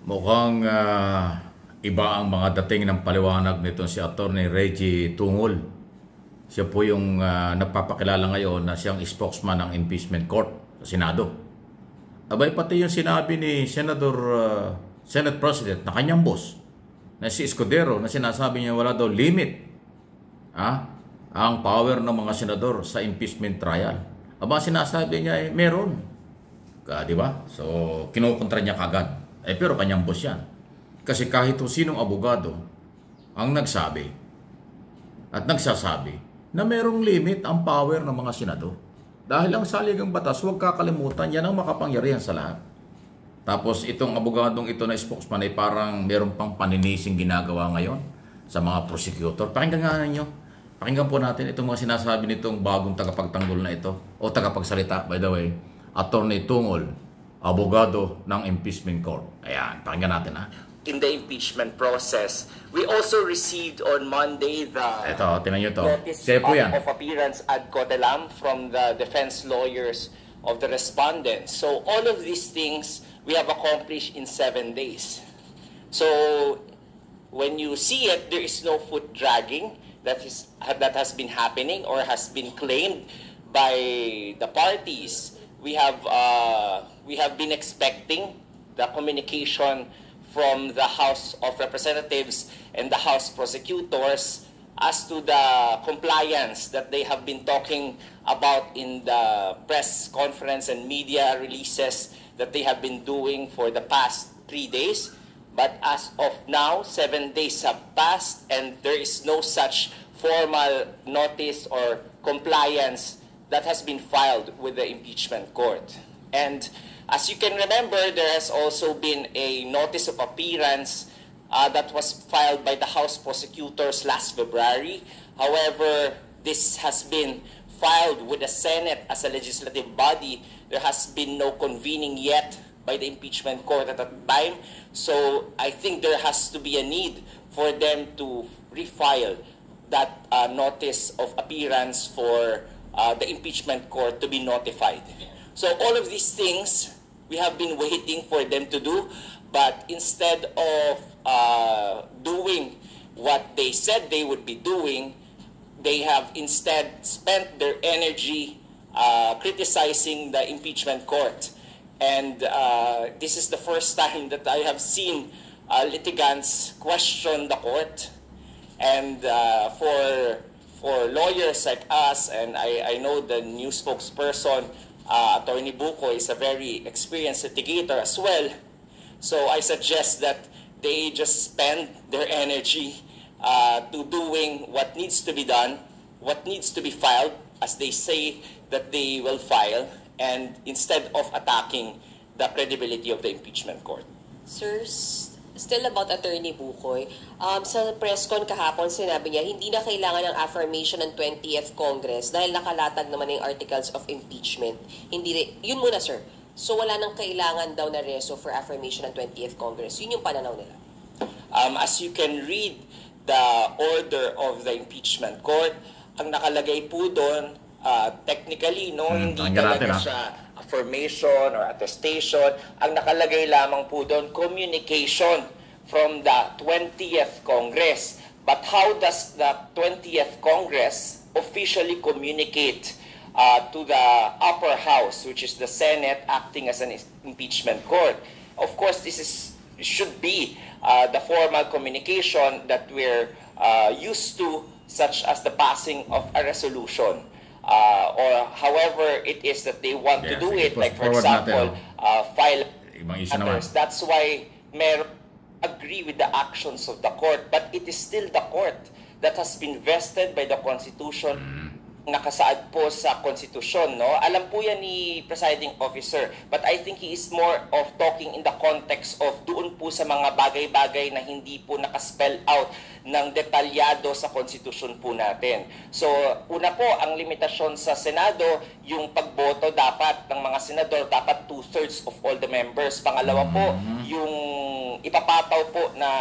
Mukhang iba ang mga dating ng paliwanag nito si Attorney Reggie Tungol. Siya po yung nagpapakilala ngayon na siyang spokesman ng impeachment court sa Senado. Abay pati yung sinabi ni Senate President na kanyang boss, na si Escudero, na sinasabi niya wala daw limit ang power ng mga senador sa impeachment trial. Aba sinasabi niya meron. Di ba? So kinukontra niya kagad. Pero kanyang boss yan. Kasi kahit sinong abogado ang nagsabi at nagsasabi na merong limit ang power ng mga senador. Dahil ang saligang batas, huwag kakalimutan, yan ang makapangyarihan sa lahat. Tapos itong abogadong ito na spokesman ay parang meron pang paninising ginagawa ngayon sa mga prosecutor. Pakinggan nga ninyo. Pakinggan po natin itong mga sinasabi nitong bagong tagapagtanggol na ito o tagapagsalita, by the way, Attorney Tungol, abogado ng impeachment court. Ayan, pakinggan natin In the impeachment process, we also received on Monday the notice of appearance ad cotelam from the defense lawyers of the respondents. So all of these things we have accomplished in 7 days. So when you see it, there is no foot dragging that has been happening or has been claimed by the parties. We have been expecting the communication from the House of Representatives and the House prosecutors as to the compliance that they have been talking about in the press conference and media releases that they have been doing for the past 3 days. But as of now, 7 days have passed and there is no such formal notice or compliance that has been filed with the impeachment court. And as you can remember, there has also been a notice of appearance that was filed by the House prosecutors last February. However, this has been filed with the Senate as a legislative body. There has been no convening yet by the impeachment court at that time. So I think there has to be a need for them to refile that notice of appearance for the impeachment court to be notified. So all of these things we have been waiting for them to do, but instead of doing what they said they would be doing, they have instead spent their energy criticizing the impeachment court. And this is the first time that I have seen litigants question the court. And for lawyers like us, and I know the new spokesperson, Attorney Buko, is a very experienced litigator as well. So I suggest that they just spend their energy to doing what needs to be done, what needs to be filed, as they say that they will file, and instead of attacking the credibility of the impeachment court. Sir, still about Attorney Bukoy, sa press con kahapon sinabi niya hindi na kailangan ng affirmation ng 20th Congress dahil nakalatag naman yung articles of impeachment. Yun muna sir. So wala nang kailangan daw na reso for affirmation ng 20th Congress. Yun yung pananaw nila. As you can read the order of the impeachment court, ang nakalagay po doon, technically, hindi talaga siya affirmation or attestation. Ang nakalagay lamang po doon, communication from the 20th Congress. But how does the 20th Congress officially communicate to the upper house, which is the Senate acting as an impeachment court? Of course, should be the formal communication that we're used to, such as the passing of a resolution. Or however it is that they want to do it, like for example, file matters. That's why meron agree with the actions of the court, but it is still the court that has been vested by the Constitution, nakasaad po sa konstitusyon, no? Alam po yan ni presiding officer, but I think he is more of talking in the context of doon po sa mga bagay-bagay na hindi po nakaspell out ng detalyado sa konstitusyon po natin. So, una po, ang limitasyon sa Senado, yung pagboto dapat ng mga senador, dapat 2/3 of all the members. Pangalawa po, yung ipapataw po na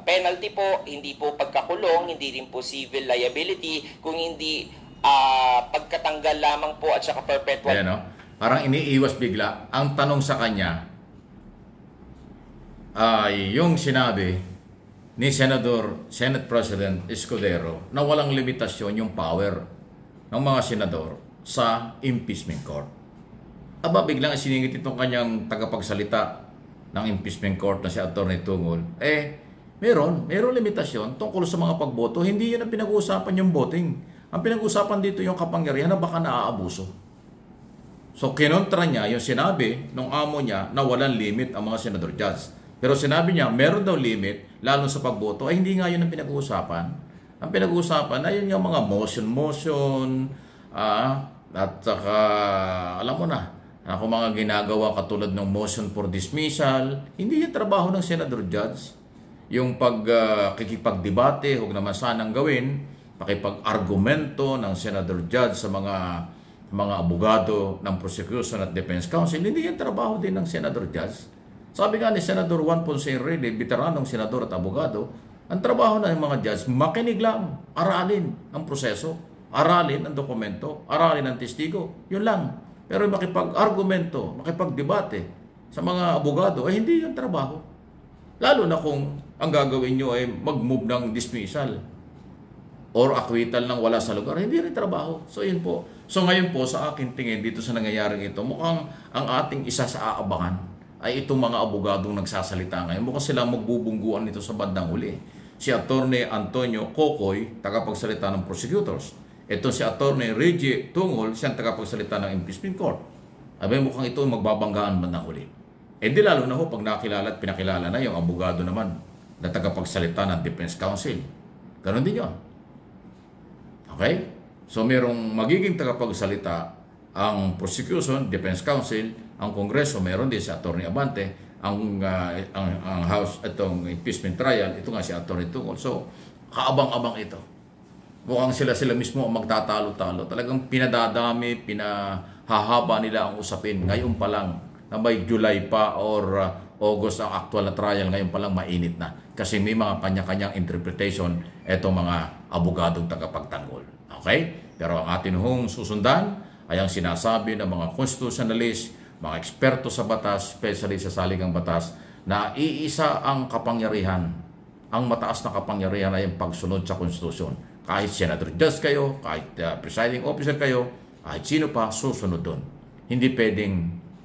penalty po, hindi po pagkakulong, hindi rin po civil liability, kung hindi pagkatanggal lamang po at saka perpetual. Ayan, no? Parang iniiwas bigla. Ang tanong sa kanya, ay yung sinabi ni Senate President Escudero na walang limitasyon yung power ng mga senador sa impeachment court. Aba, biglang siningit itong kanyang tagapagsalita ng impeachment court na si Atty. Tungol. Meron limitasyon tungkol sa mga pagboto. Hindi yun ang pinag-uusapan yung voting. Ang pinag-uusapan dito yung kapangyarihan na baka naaabuso. So, kinontra niya yung sinabi ng amo niya na walang limit ang mga senador judge. Pero sinabi niya, meron daw limit, lalo sa pagboto. Ay, hindi nga yun ang pinag-uusapan. Ang pinag-uusapan ay yun yung mga motion, at saka, alam mo na, kung mga ginagawa katulad ng motion for dismissal, hindi yung trabaho ng senador judge. Yung kikipagdebate, huwag naman sanang gawin, pakipag-argumento ng senador judge sa mga abogado ng prosecution at defense counsel, hindi yung trabaho din ng senador judge. Sabi nga ni Senador Juan Ponce Enrile, veteranong senador at abogado, ang trabaho ng mga judge, makinig lang, aralin ang proseso, aralin ang dokumento, aralin ang testigo, yun lang. Pero makipag-argumento, makipag-debate sa mga abogado, ay hindi yung trabaho. Lalo na kung ang gagawin nyo ay mag-move ng dismissal or acquittal ng wala sa lugar, hindi rin trabaho. So yun po. So ngayon po, sa akin tingin dito sa nangyayaring ito, mukhang ang ating isa sa aabangan ay itong mga abogadong nagsasalita ngayon. Mukhang sila magbubungguan nito sa bandang huli. Si Atty. Antonio Cocoy, tagapagsalita ng prosecutors. Ito si Atty. Reggie Tungol, siyang tagapagsalita ng impeachment court. Abay, mukhang ito magbabanggaan bandang huli. Di lalo na ho pag nakilala at pinakilala na yung abogado naman na tagapagsalita ng defense counsel. Ganon din yun. Okay? So, merong magiging tagapagsalita ang prosecution, defense counsel, ang kongreso, meron din si Atty. Abante, ang House, itong impeachment trial, ito nga si Atty. Tungol. So, kaabang-abang ito. Mukhang sila mismo ang magtatalo-talo. Talagang pinadadami, pinahahaba nila ang usapin. Ngayon pa lang, na may July pa or August ang actual na trial, ngayon pa lang mainit na. Kasi may mga kanya-kanyang interpretation itong mga abogadong tagapagtanggol. Okay? Pero ang atin hong susundan ay ang sinasabi ng mga constitutionalist, mga eksperto sa batas, especially sa saligang batas, na iisa ang kapangyarihan. Ang mataas na kapangyarihan ay ang pagsunod sa konstitusyon. Kahit senador judge kayo, kahit presiding officer kayo, kahit sino pa, susunod doon. Hindi pwedeng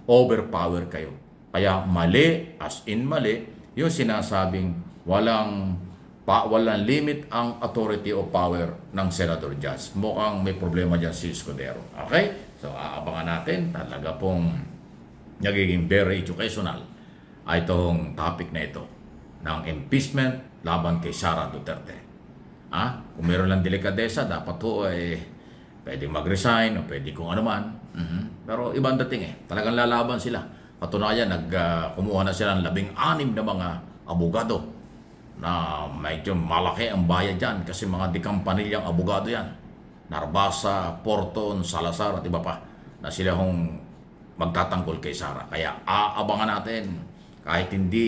overpower kayo. Kaya mali, as in mali, yung sinasabing walang limit ang authority o power ng senador judge. Mukhang may problema dyan si Escudero. Okay? So, aabangan natin. Talaga pong nagiging very educational ay itong topic na ito ng impeachment laban kay Sara Duterte. Kung meron lang delikadesa, dapat ho pwedeng mag-resign o pwede kung ano man. Pero ibang dating talagang lalaban sila. Katunayan, kumuha na sila ng 16 na mga abogado na medyo malaki ang bayad dyan kasi mga dikampanilyang abogado yan. Narbasa, Porton, Salazar at iba pa na sila hong magtatanggol kay Sara. Kaya aabangan natin kahit hindi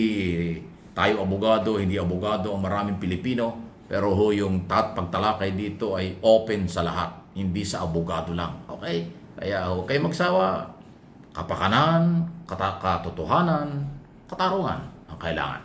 tayo abogado, hindi abogado ang maraming Pilipino, pero ho yung pagtalakay dito ay open sa lahat, hindi sa abogado lang. Okay? Kaya ho kayo magsawa, kapakanan, katotohanan, katarungan ang kailangan.